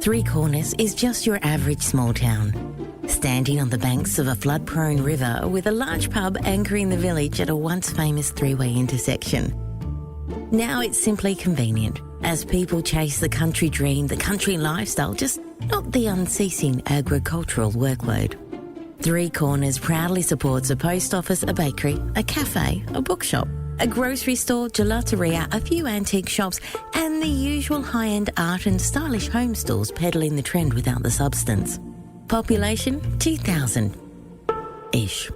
Three Corners is just your average small town, standing on the banks of a flood-prone river with a large pub anchoring the village at a once famous three-way intersection. Now it's simply convenient as people chase the country dream, the country lifestyle, just not the unceasing agricultural workload. Three Corners proudly supports a post office, a bakery, a cafe, a bookshop, a grocery store, gelateria, a few antique shops, and the usual high-end art and stylish home stores peddling the trend without the substance. Population 2,000-ish.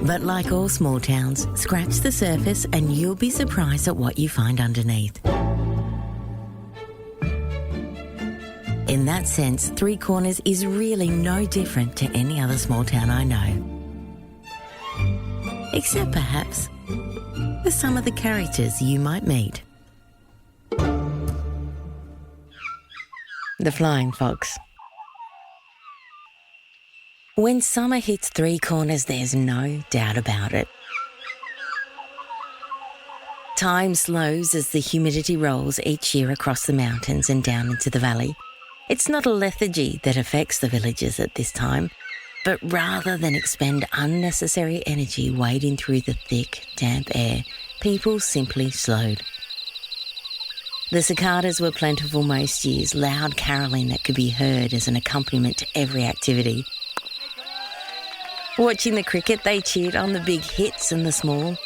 But like all small towns, scratch the surface and you'll be surprised at what you find underneath. In that sense, Three Corners is really no different to any other small town I know. Except perhaps for some of the characters you might meet. The Flying Fox. When summer hits Three Corners, there's no doubt about it. Time slows as the humidity rolls each year across the mountains and down into the valley. It's not a lethargy that affects the villagers at this time, but rather than expend unnecessary energy wading through the thick, damp air, people simply slowed. The cicadas were plentiful most years, loud carolling that could be heard as an accompaniment to every activity. Watching the cricket, they cheered on the big hits and the small.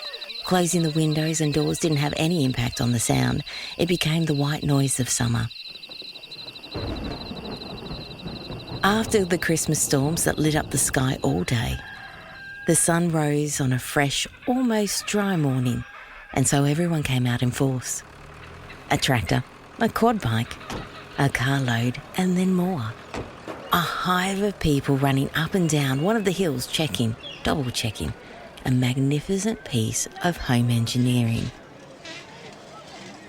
Closing the windows and doors didn't have any impact on the sound. It became the white noise of summer. After the Christmas storms that lit up the sky all day, the sun rose on a fresh, almost dry morning, and so everyone came out in force. A tractor, a quad bike, a carload, and then more. A hive of people running up and down one of the hills double-checking, a magnificent piece of home engineering.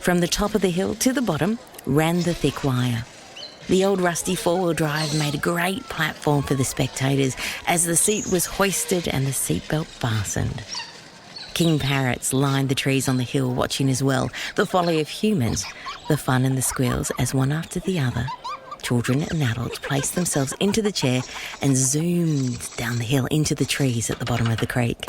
From the top of the hill to the bottom ran the thick wire. The old rusty four-wheel drive made a great platform for the spectators as the seat was hoisted and the seatbelt fastened. King parrots lined the trees on the hill watching as well, the folly of humans, the fun and the squeals as one after the other, children and adults placed themselves into the chair and zoomed down the hill into the trees at the bottom of the creek.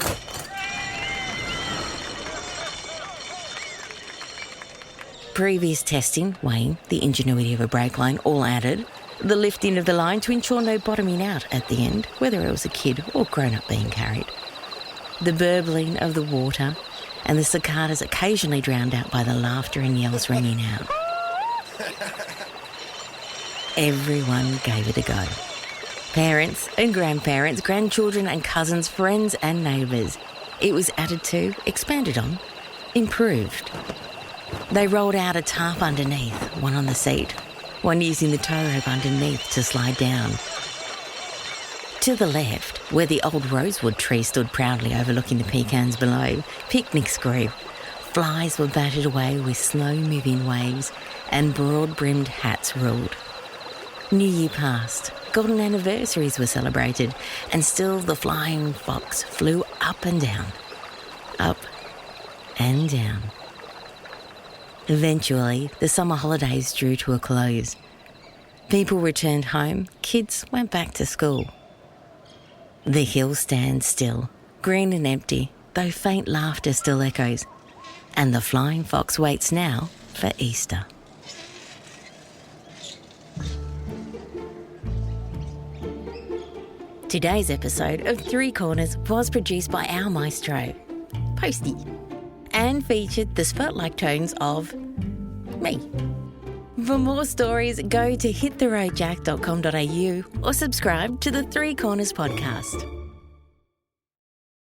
Previous testing, weighing, the ingenuity of a brake line all added, the lifting of the line to ensure no bottoming out at the end, whether it was a kid or grown-up being carried. The burbling of the water and the cicadas occasionally drowned out by the laughter and yells ringing out. Everyone gave it a go. Parents and grandparents, grandchildren and cousins, friends and neighbours. It was added to, expanded on, improved. They rolled out a tarp underneath, one on the seat, one using the tow rope underneath to slide down. To the left, where the old rosewood tree stood proudly overlooking the pecans below, picnics grew. Flies were batted away with slow-moving waves and broad-brimmed hats ruled. New Year passed, golden anniversaries were celebrated, and still the flying fox flew up and down, up and down. Eventually, the summer holidays drew to a close. People returned home, kids went back to school. The hill stands still, green and empty, though faint laughter still echoes, and the flying fox waits now for Easter. Today's episode of Three Corners was produced by our maestro, Posty, and featured the spurt-like tones of me. For more stories, go to hittheroadjack.com.au or subscribe to the Three Corners podcast.